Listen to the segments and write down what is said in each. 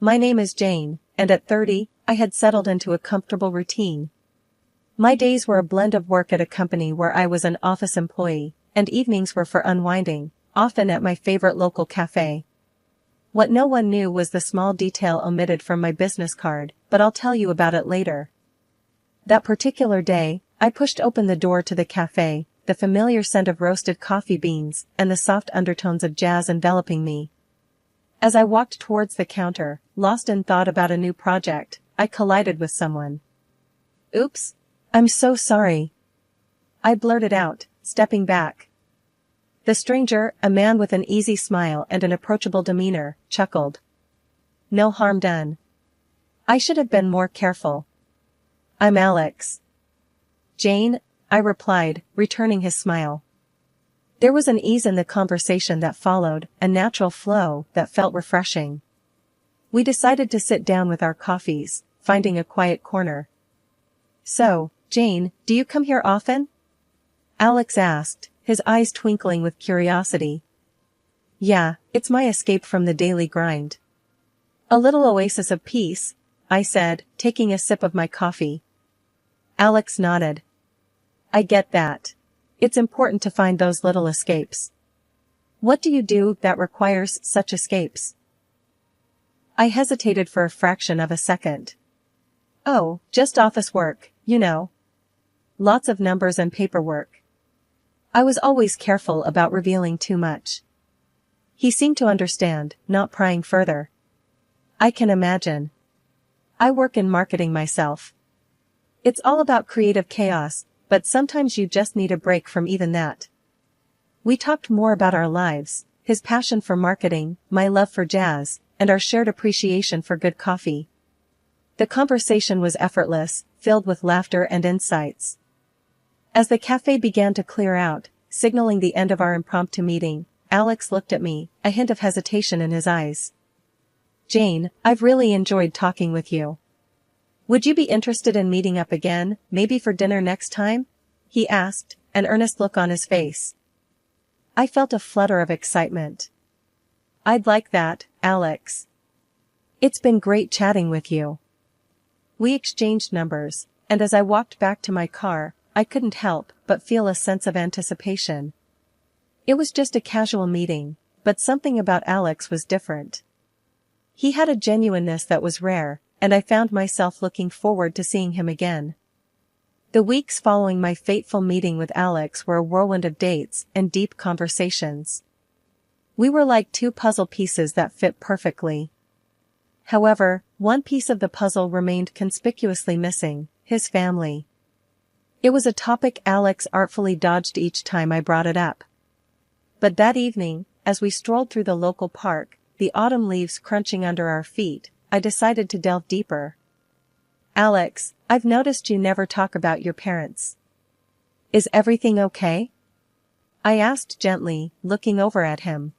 My name is Jane, and at 30, I had settled into a comfortable routine. My days were a blend of work at a company where I was an office employee, and evenings were for unwinding, often at my favorite local cafe. What no one knew was the small detail omitted from my business card, but I'll tell you about it later. That particular day, I pushed open the door to the cafe, the familiar scent of roasted coffee beans and the soft undertones of jazz enveloping me. As I walked towards the counter, lost in thought about a new project, I collided with someone. "Oops. I'm so sorry," I blurted out, stepping back. The stranger, a man with an easy smile and an approachable demeanor, chuckled. "No harm done. I should have been more careful. I'm Alex." "Jane," I replied, returning his smile. There was an ease in the conversation that followed, a natural flow that felt refreshing. We decided to sit down with our coffees, finding a quiet corner. "So, Jane, do you come here often?" Alex asked, his eyes twinkling with curiosity. "Yeah, it's my escape from the daily grind." "A little oasis of peace," I said, taking a sip of my coffee. Alex nodded. "I get that. It's important to find those little escapes. What do you do that requires such escapes?" I hesitated for a fraction of a second. "Oh, just office work, you know. Lots of numbers and paperwork." I was always careful about revealing too much. He seemed to understand, not prying further. "I can imagine. I work in marketing myself. It's all about creative chaos, but sometimes you just need a break from even that." We talked more about our lives, his passion for marketing, my love for jazz, and our shared appreciation for good coffee. The conversation was effortless, filled with laughter and insights. As the cafe began to clear out, signaling the end of our impromptu meeting, Alex looked at me, a hint of hesitation in his eyes. "Jane, I've really enjoyed talking with you. Would you be interested in meeting up again, maybe for dinner next time?" he asked, an earnest look on his face. I felt a flutter of excitement. "I'd like that, Alex. It's been great chatting with you." We exchanged numbers, and as I walked back to my car, I couldn't help but feel a sense of anticipation. It was just a casual meeting, but something about Alex was different. He had a genuineness that was rare, and I found myself looking forward to seeing him again. The weeks following my fateful meeting with Alex were a whirlwind of dates and deep conversations. We were like two puzzle pieces that fit perfectly. However, one piece of the puzzle remained conspicuously missing: his family. It was a topic Alex artfully dodged each time I brought it up. But that evening, as we strolled through the local park, the autumn leaves crunching under our feet, I decided to delve deeper. "Alex, I've noticed you never talk about your parents. Is everything okay?" I asked gently, looking over at him.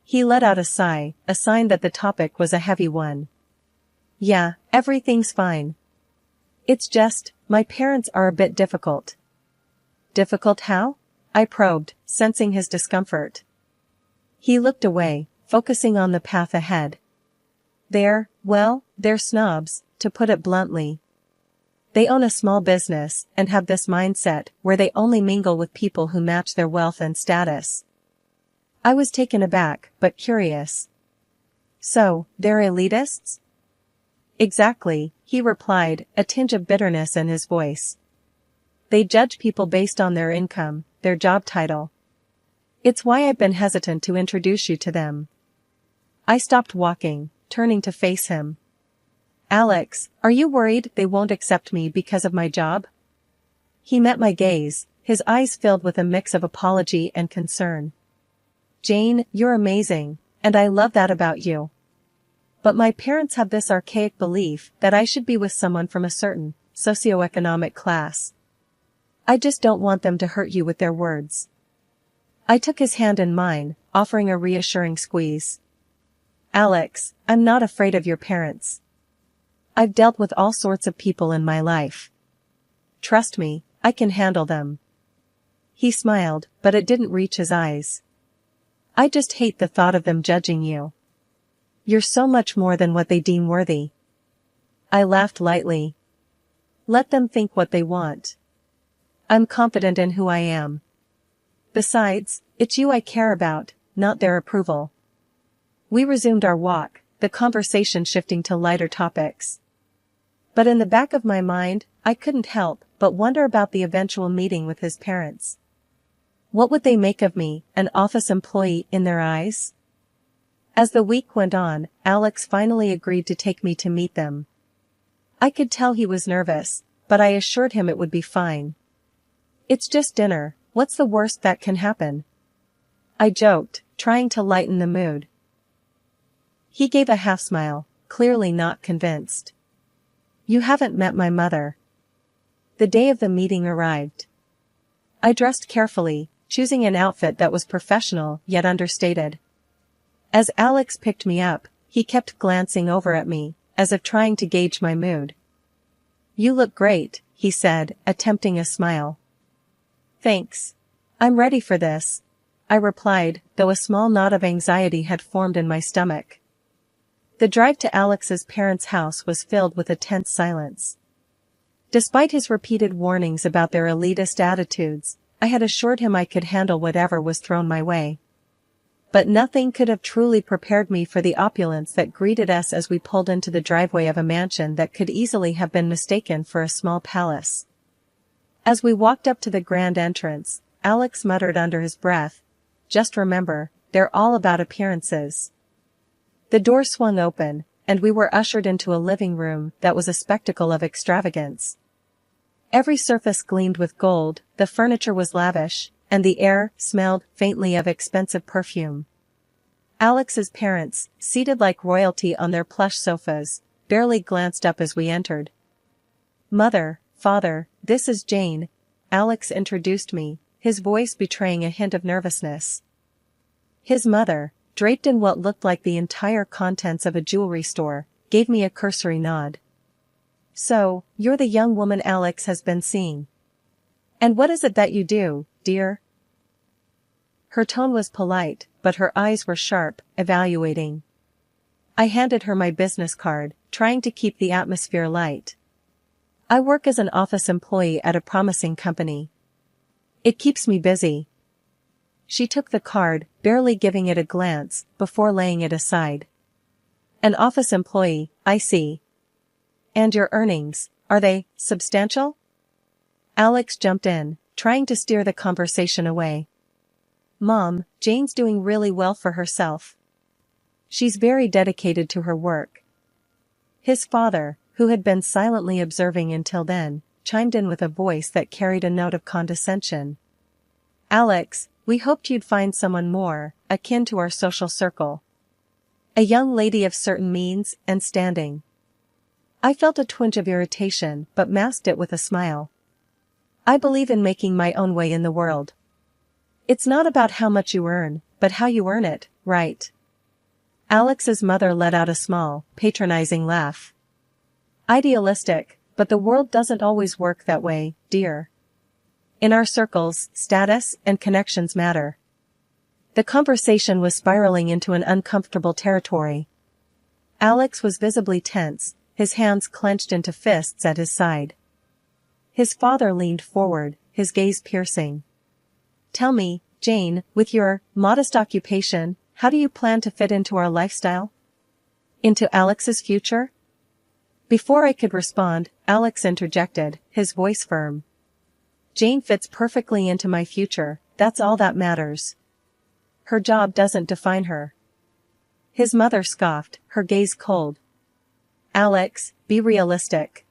He let out a sigh, a sign that the topic was a heavy one. "Yeah, everything's fine. It's just, my parents are a bit difficult." "Difficult how?" I probed, sensing his discomfort. He looked away, focusing on the path ahead. They're snobs, to put it bluntly. They own a small business and have this mindset where they only mingle with people who match their wealth and status." I was taken aback, but curious. "So, they're elitists?" "Exactly," he replied, a tinge of bitterness in his voice. "They judge people based on their income, their job title. It's why I've been hesitant to introduce you to them." I stopped walking, turning to face him. "Alex, are you worried they won't accept me because of my job?" He met my gaze, his eyes filled with a mix of apology and concern. "Jane, you're amazing, and I love that about you. But my parents have this archaic belief that I should be with someone from a certain socioeconomic class. I just don't want them to hurt you with their words." I took his hand in mine, offering a reassuring squeeze. "Alex, I'm not afraid of your parents. I've dealt with all sorts of people in my life. Trust me, I can handle them." He smiled, but it didn't reach his eyes. "I just hate the thought of them judging you." You're so much more than what they deem worthy. I laughed lightly. Let them think what they want. I'm confident in who I am. Besides, it's you I care about, not their approval. We resumed our walk, the conversation shifting to lighter topics. But in the back of my mind, I couldn't help but wonder about the eventual meeting with his parents. What would they make of me, an office employee, in their eyes? As the week went on, Alex finally agreed to take me to meet them. I could tell he was nervous, but I assured him it would be fine. It's just dinner, what's the worst that can happen? I joked, trying to lighten the mood. He gave a half smile, clearly not convinced. You haven't met my mother. The day of the meeting arrived. I dressed carefully, choosing an outfit that was professional yet understated. As Alex picked me up, he kept glancing over at me, as if trying to gauge my mood. You look great, he said, attempting a smile. Thanks. I'm ready for this, I replied, though a small knot of anxiety had formed in my stomach. The drive to Alex's parents' house was filled with a tense silence. Despite his repeated warnings about their elitist attitudes, I had assured him I could handle whatever was thrown my way. But nothing could have truly prepared me for the opulence that greeted us as we pulled into the driveway of a mansion that could easily have been mistaken for a small palace. As we walked up to the grand entrance, Alex muttered under his breath, "Just remember, they're all about appearances." The door swung open, and we were ushered into a living room that was a spectacle of extravagance. Every surface gleamed with gold, the furniture was lavish, and the air smelled faintly of expensive perfume. Alex's parents, seated like royalty on their plush sofas, barely glanced up as we entered. "Mother, Father, this is Jane," Alex introduced me, his voice betraying a hint of nervousness. His mother, draped in what looked like the entire contents of a jewelry store, gave me a cursory nod. "So, you're the young woman Alex has been seeing. And what is it that you do, dear?" Her tone was polite, but her eyes were sharp, evaluating. I handed her my business card, trying to keep the atmosphere light. "I work as an office employee at a promising company. It keeps me busy." She took the card, barely giving it a glance, before laying it aside. "An office employee, I see. And your earnings, are they substantial?" Alex jumped in, trying to steer the conversation away. "Mom, Jane's doing really well for herself. She's very dedicated to her work." His father, who had been silently observing until then, chimed in with a voice that carried a note of condescension. "Alex, we hoped you'd find someone more akin to our social circle. A young lady of certain means and standing." I felt a twinge of irritation but masked it with a smile. I believe in making my own way in the world. It's not about how much you earn, but how you earn it, right? Alex's mother let out a small, patronizing laugh. "Idealistic, but the world doesn't always work that way, dear. In our circles, status and connections matter." The conversation was spiraling into an uncomfortable territory. Alex was visibly tense, his hands clenched into fists at his side. His father leaned forward, his gaze piercing. "Tell me, Jane, with your modest occupation, how do you plan to fit into our lifestyle? Into Alex's future?" Before I could respond, Alex interjected, his voice firm. "Jane fits perfectly into my future, that's all that matters. Her job doesn't define her." His mother scoffed, her gaze cold. "Alex, be realistic.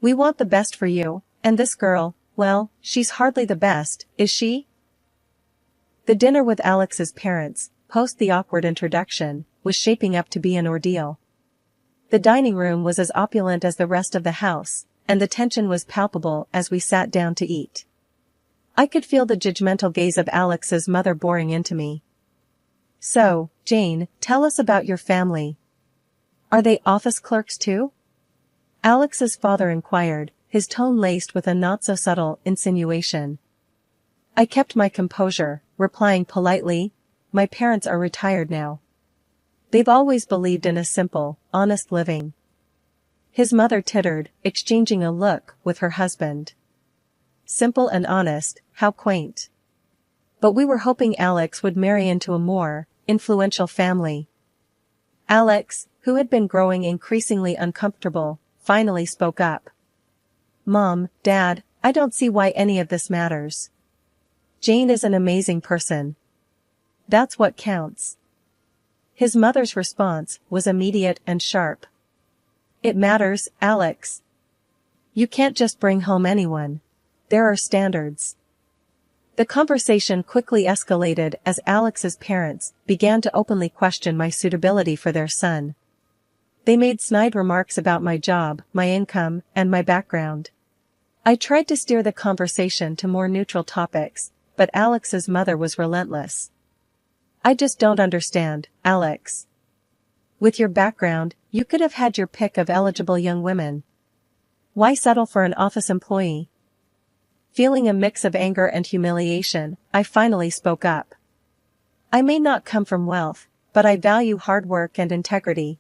We want the best for you, and this girl, well, she's hardly the best, is she?" The dinner with Alex's parents, post the awkward introduction, was shaping up to be an ordeal. The dining room was as opulent as the rest of the house, and the tension was palpable as we sat down to eat. I could feel the judgmental gaze of Alex's mother boring into me. "So, Jane, tell us about your family. Are they office clerks too?" Alex's father inquired, his tone laced with a not-so-subtle insinuation. I kept my composure, replying politely, "My parents are retired now." They've always believed in a simple, honest living. His mother tittered, exchanging a look with her husband. Simple and honest, how quaint. But we were hoping Alex would marry into a more influential family. Alex, who had been growing increasingly uncomfortable, finally spoke up. Mom, Dad, I don't see why any of this matters. Jane is an amazing person. That's what counts. His mother's response was immediate and sharp. It matters, Alex. You can't just bring home anyone. There are standards. The conversation quickly escalated as Alex's parents began to openly question my suitability for their son. They made snide remarks about my job, my income, and my background. I tried to steer the conversation to more neutral topics, but Alex's mother was relentless. I just don't understand, Alex. With your background, you could have had your pick of eligible young women. Why settle for an office employee? Feeling a mix of anger and humiliation, I finally spoke up. I may not come from wealth, but I value hard work and integrity.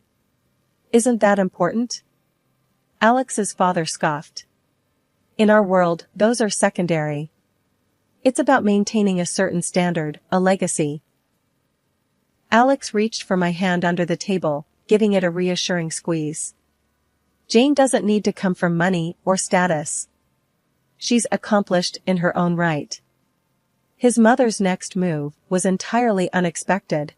Isn't that important? Alex's father scoffed. In our world, those are secondary. It's about maintaining a certain standard, a legacy. Alex reached for my hand under the table, giving it a reassuring squeeze. Jane doesn't need to come from money or status. She's accomplished in her own right. His mother's next move was entirely unexpected.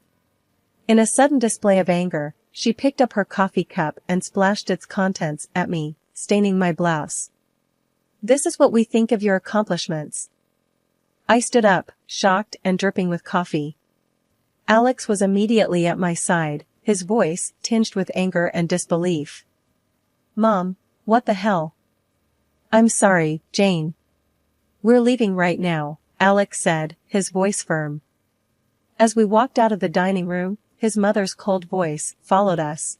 In a sudden display of anger, she picked up her coffee cup and splashed its contents at me, staining my blouse. This is what we think of your accomplishments. I stood up, shocked and dripping with coffee. Alex was immediately at my side, his voice tinged with anger and disbelief. Mom, what the hell? I'm sorry, Jane. We're leaving right now, Alex said, his voice firm. As we walked out of the dining room, his mother's cold voice followed us.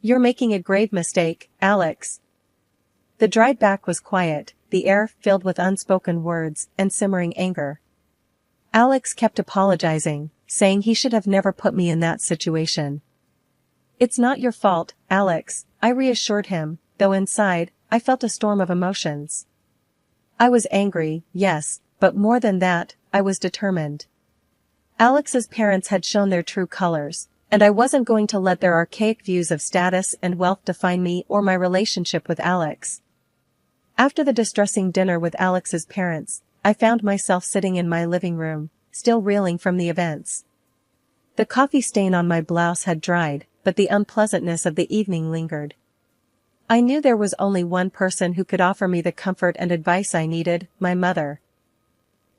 You're making a grave mistake, Alex. The drive back was quiet, the air filled with unspoken words and simmering anger. Alex kept apologizing, saying he should have never put me in that situation. It's not your fault, Alex, I reassured him, though inside, I felt a storm of emotions. I was angry, yes, but more than that, I was determined. Alex's parents had shown their true colors, and I wasn't going to let their archaic views of status and wealth define me or my relationship with Alex. After the distressing dinner with Alex's parents, I found myself sitting in my living room, still reeling from the events. The coffee stain on my blouse had dried, but the unpleasantness of the evening lingered. I knew there was only one person who could offer me the comfort and advice I needed, my mother.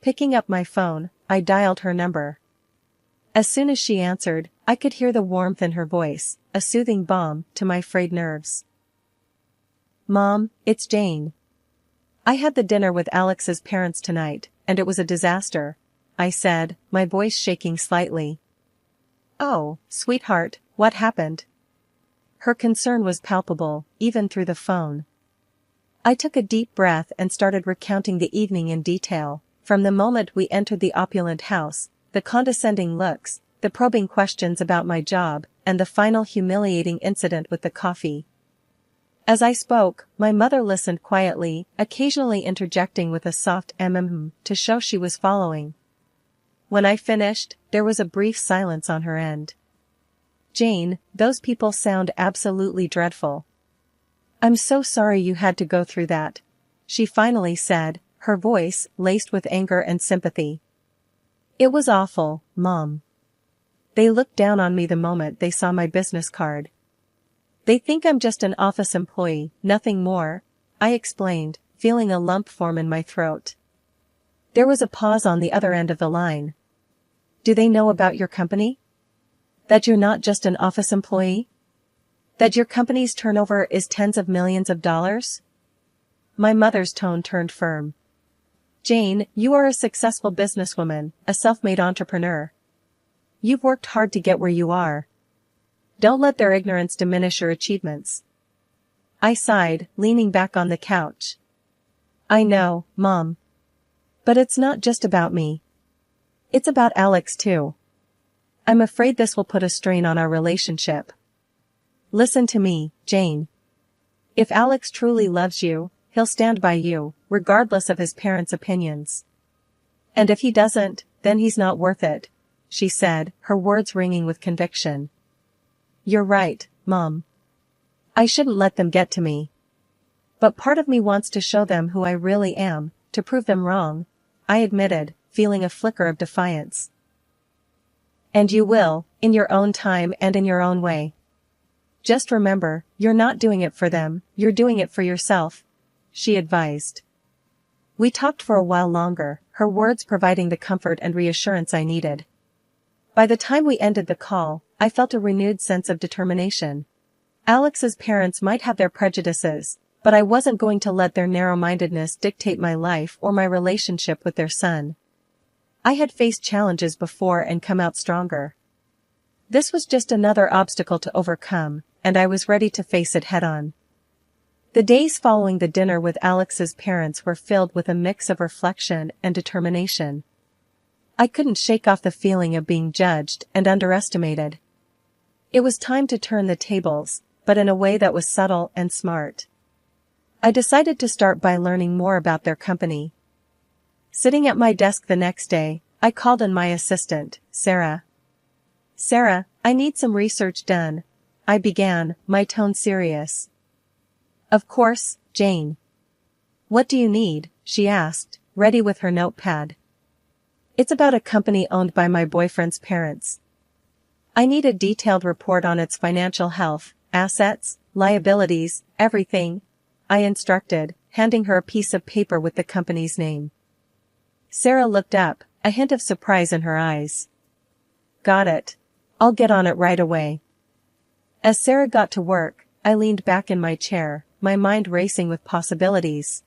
Picking up my phone, I dialed her number. As soon as she answered, I could hear the warmth in her voice, a soothing balm to my frayed nerves. Mom, it's Jane. I had the dinner with Alex's parents tonight, and it was a disaster, I said, my voice shaking slightly. Oh, sweetheart, what happened? Her concern was palpable, even through the phone. I took a deep breath and started recounting the evening in detail, from the moment we entered the opulent house, the condescending looks, the probing questions about my job, and the final humiliating incident with the coffee. As I spoke, my mother listened quietly, occasionally interjecting with a soft to show she was following. When I finished, there was a brief silence on her end. Jane, those people sound absolutely dreadful. I'm so sorry you had to go through that, she finally said, her voice laced with anger and sympathy. It was awful, Mom. They looked down on me the moment they saw my business card. They think I'm just an office employee, nothing more, I explained, feeling a lump form in my throat. There was a pause on the other end of the line. Do they know about your company? That you're not just an office employee? That your company's turnover is tens of millions of dollars? My mother's tone turned firm. Jane, you are a successful businesswoman, a self-made entrepreneur. You've worked hard to get where you are. Don't let their ignorance diminish your achievements. I sighed, leaning back on the couch. I know, Mom. But it's not just about me. It's about Alex too. I'm afraid this will put a strain on our relationship. Listen to me, Jane. If Alex truly loves you, he'll stand by you, regardless of his parents' opinions. And if he doesn't, then he's not worth it, she said, her words ringing with conviction. You're right, Mom. I shouldn't let them get to me. But part of me wants to show them who I really am, to prove them wrong, I admitted, feeling a flicker of defiance. And you will, in your own time and in your own way. Just remember, you're not doing it for them, you're doing it for yourself, she advised. We talked for a while longer, her words providing the comfort and reassurance I needed. By the time we ended the call, I felt a renewed sense of determination. Alex's parents might have their prejudices, but I wasn't going to let their narrow-mindedness dictate my life or my relationship with their son. I had faced challenges before and come out stronger. This was just another obstacle to overcome, and I was ready to face it head-on. The days following the dinner with Alex's parents were filled with a mix of reflection and determination. I couldn't shake off the feeling of being judged and underestimated. It was time to turn the tables, but in a way that was subtle and smart. I decided to start by learning more about their company. Sitting at my desk the next day, I called in my assistant, Sarah. Sarah, I need some research done, I began, my tone serious. Of course, Jane. What do you need? She asked, ready with her notepad. It's about a company owned by my boyfriend's parents. I need a detailed report on its financial health, assets, liabilities, everything, I instructed, handing her a piece of paper with the company's name. Sarah looked up, a hint of surprise in her eyes. Got it. I'll get on it right away. As Sarah got to work, I leaned back in my chair, my mind racing with possibilities.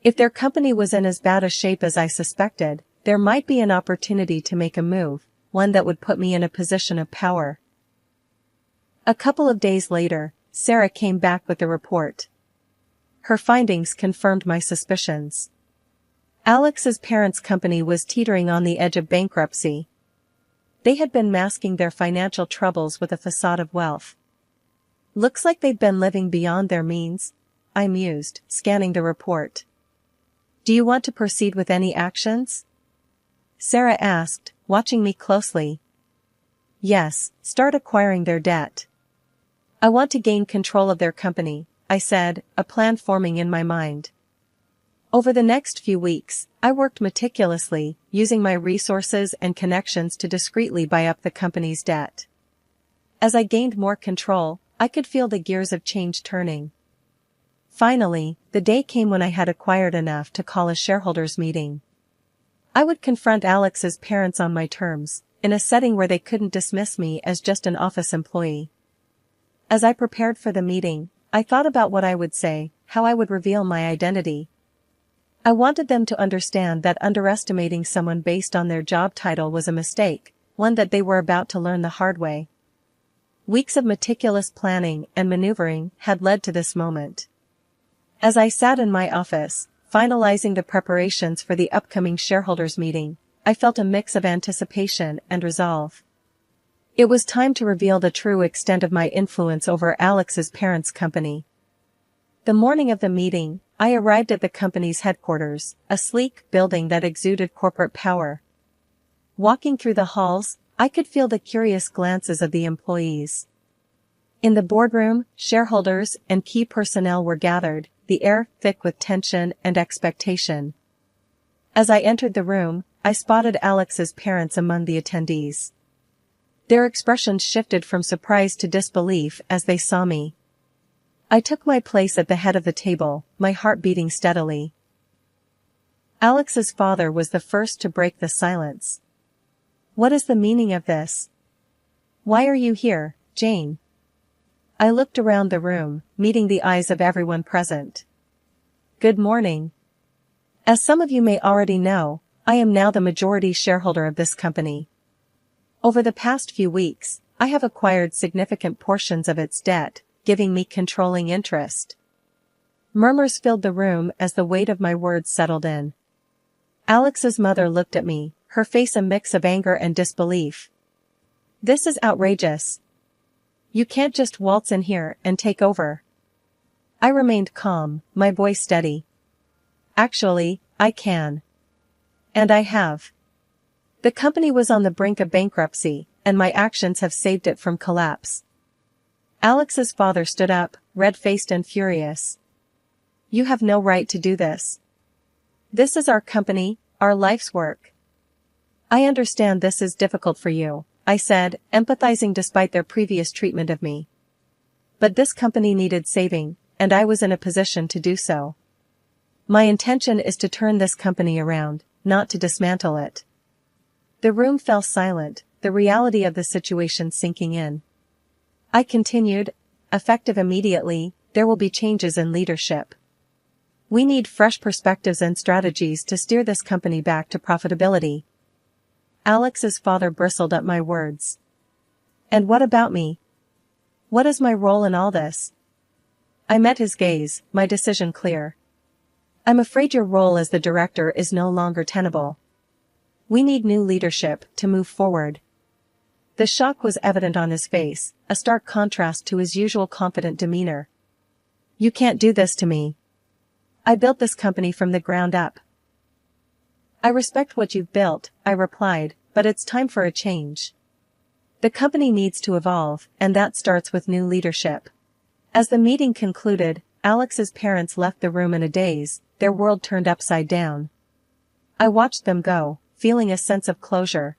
If their company was in as bad a shape as I suspected, there might be an opportunity to make a move, one that would put me in a position of power. A couple of days later, Sarah came back with the report. Her findings confirmed my suspicions. Alex's parents' company was teetering on the edge of bankruptcy. They had been masking their financial troubles with a facade of wealth. Looks like they'd been living beyond their means, I mused, scanning the report. Do you want to proceed with any actions? Sarah asked, watching me closely. Yes, start acquiring their debt. I want to gain control of their company, I said, a plan forming in my mind. Over the next few weeks, I worked meticulously, using my resources and connections to discreetly buy up the company's debt. As I gained more control, I could feel the gears of change turning. Finally, the day came when I had acquired enough to call a shareholders' meeting. I would confront Alex's parents on my terms, in a setting where they couldn't dismiss me as just an office employee. As I prepared for the meeting, I thought about what I would say, how I would reveal my identity. I wanted them to understand that underestimating someone based on their job title was a mistake, one that they were about to learn the hard way. Weeks of meticulous planning and maneuvering had led to this moment. As I sat in my office, finalizing the preparations for the upcoming shareholders' meeting, I felt a mix of anticipation and resolve. It was time to reveal the true extent of my influence over Alex's parents' company. The morning of the meeting, I arrived at the company's headquarters, a sleek building that exuded corporate power. Walking through the halls, I could feel the curious glances of the employees. In the boardroom, shareholders and key personnel were gathered, the air thick with tension and expectation. As I entered the room, I spotted Alex's parents among the attendees. Their expressions shifted from surprise to disbelief as they saw me. I took my place at the head of the table, my heart beating steadily. Alex's father was the first to break the silence. What is the meaning of this? Why are you here, Jane? I looked around the room, meeting the eyes of everyone present. Good morning. As some of you may already know, I am now the majority shareholder of this company. Over the past few weeks, I have acquired significant portions of its debt, giving me controlling interest. Murmurs filled the room as the weight of my words settled in. Alex's mother looked at me, her face a mix of anger and disbelief. This is outrageous. You can't just waltz in here and take over. I remained calm, my voice steady. Actually, I can. And I have. The company was on the brink of bankruptcy, and my actions have saved it from collapse. Alex's father stood up, red-faced and furious. You have no right to do this. This is our company, our life's work. I understand this is difficult for you, I said, empathizing despite their previous treatment of me. But this company needed saving, and I was in a position to do so. My intention is to turn this company around, not to dismantle it. The room fell silent, the reality of the situation sinking in. I continued, effective immediately, there will be changes in leadership. We need fresh perspectives and strategies to steer this company back to profitability. Alex's father bristled at my words. And what about me? What is my role in all this? I met his gaze, my decision clear. I'm afraid your role as the director is no longer tenable. We need new leadership to move forward. The shock was evident on his face, a stark contrast to his usual confident demeanor. You can't do this to me. I built this company from the ground up. I respect what you've built, I replied, but it's time for a change. The company needs to evolve, and that starts with new leadership. As the meeting concluded, Alex's parents left the room in a daze, their world turned upside down. I watched them go, feeling a sense of closure.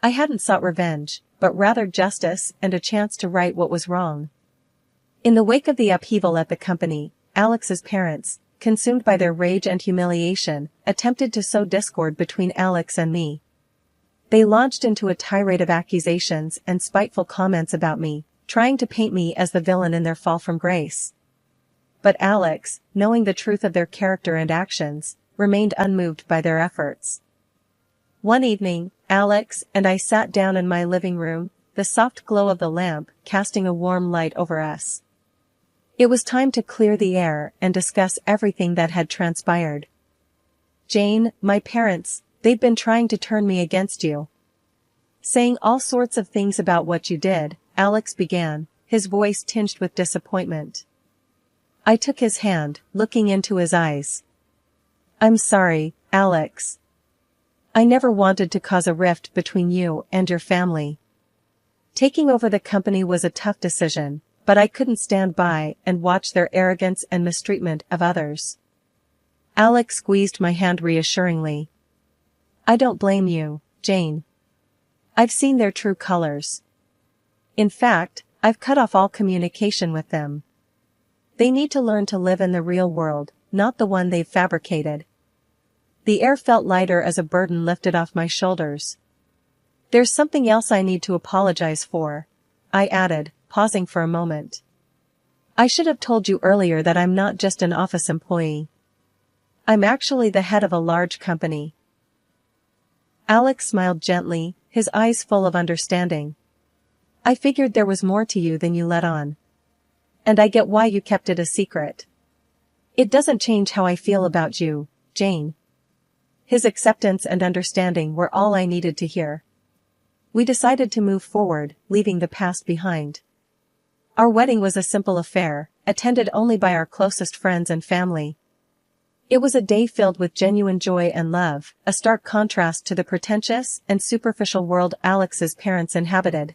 I hadn't sought revenge, but rather justice and a chance to right what was wrong. In the wake of the upheaval at the company, Alex's parents, consumed by their rage and humiliation, attempted to sow discord between Alex and me. They launched into a tirade of accusations and spiteful comments about me, trying to paint me as the villain in their fall from grace. But Alex, knowing the truth of their character and actions, remained unmoved by their efforts. One evening, Alex and I sat down in my living room, the soft glow of the lamp casting a warm light over us. It was time to clear the air and discuss everything that had transpired. Jane, my parents, they've been trying to turn me against you. Saying all sorts of things about what you did, Alex began, his voice tinged with disappointment. I took his hand, looking into his eyes. I'm sorry, Alex. I never wanted to cause a rift between you and your family. Taking over the company was a tough decision, but I couldn't stand by and watch their arrogance and mistreatment of others. Alex squeezed my hand reassuringly. I don't blame you, Jane. I've seen their true colors. In fact, I've cut off all communication with them. They need to learn to live in the real world, not the one they've fabricated. The air felt lighter as a burden lifted off my shoulders. There's something else I need to apologize for, I added, pausing for a moment. I should have told you earlier that I'm not just an office employee. I'm actually the head of a large company. Alex smiled gently, his eyes full of understanding. I figured there was more to you than you let on. And I get why you kept it a secret. It doesn't change how I feel about you, Jane. His acceptance and understanding were all I needed to hear. We decided to move forward, leaving the past behind. Our wedding was a simple affair, attended only by our closest friends and family. It was a day filled with genuine joy and love, a stark contrast to the pretentious and superficial world Alex's parents inhabited.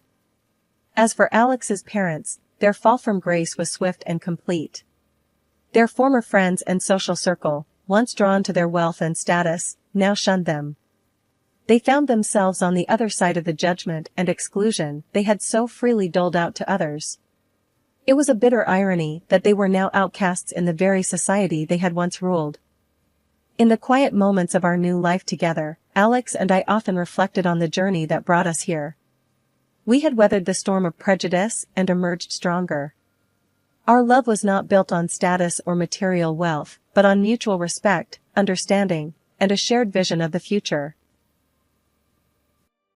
As for Alex's parents, their fall from grace was swift and complete. Their former friends and social circle, once drawn to their wealth and status, now shunned them. They found themselves on the other side of the judgment and exclusion they had so freely doled out to others. It was a bitter irony that they were now outcasts in the very society they had once ruled. In the quiet moments of our new life together, Alex and I often reflected on the journey that brought us here. We had weathered the storm of prejudice and emerged stronger. Our love was not built on status or material wealth, but on mutual respect, understanding, and a shared vision of the future.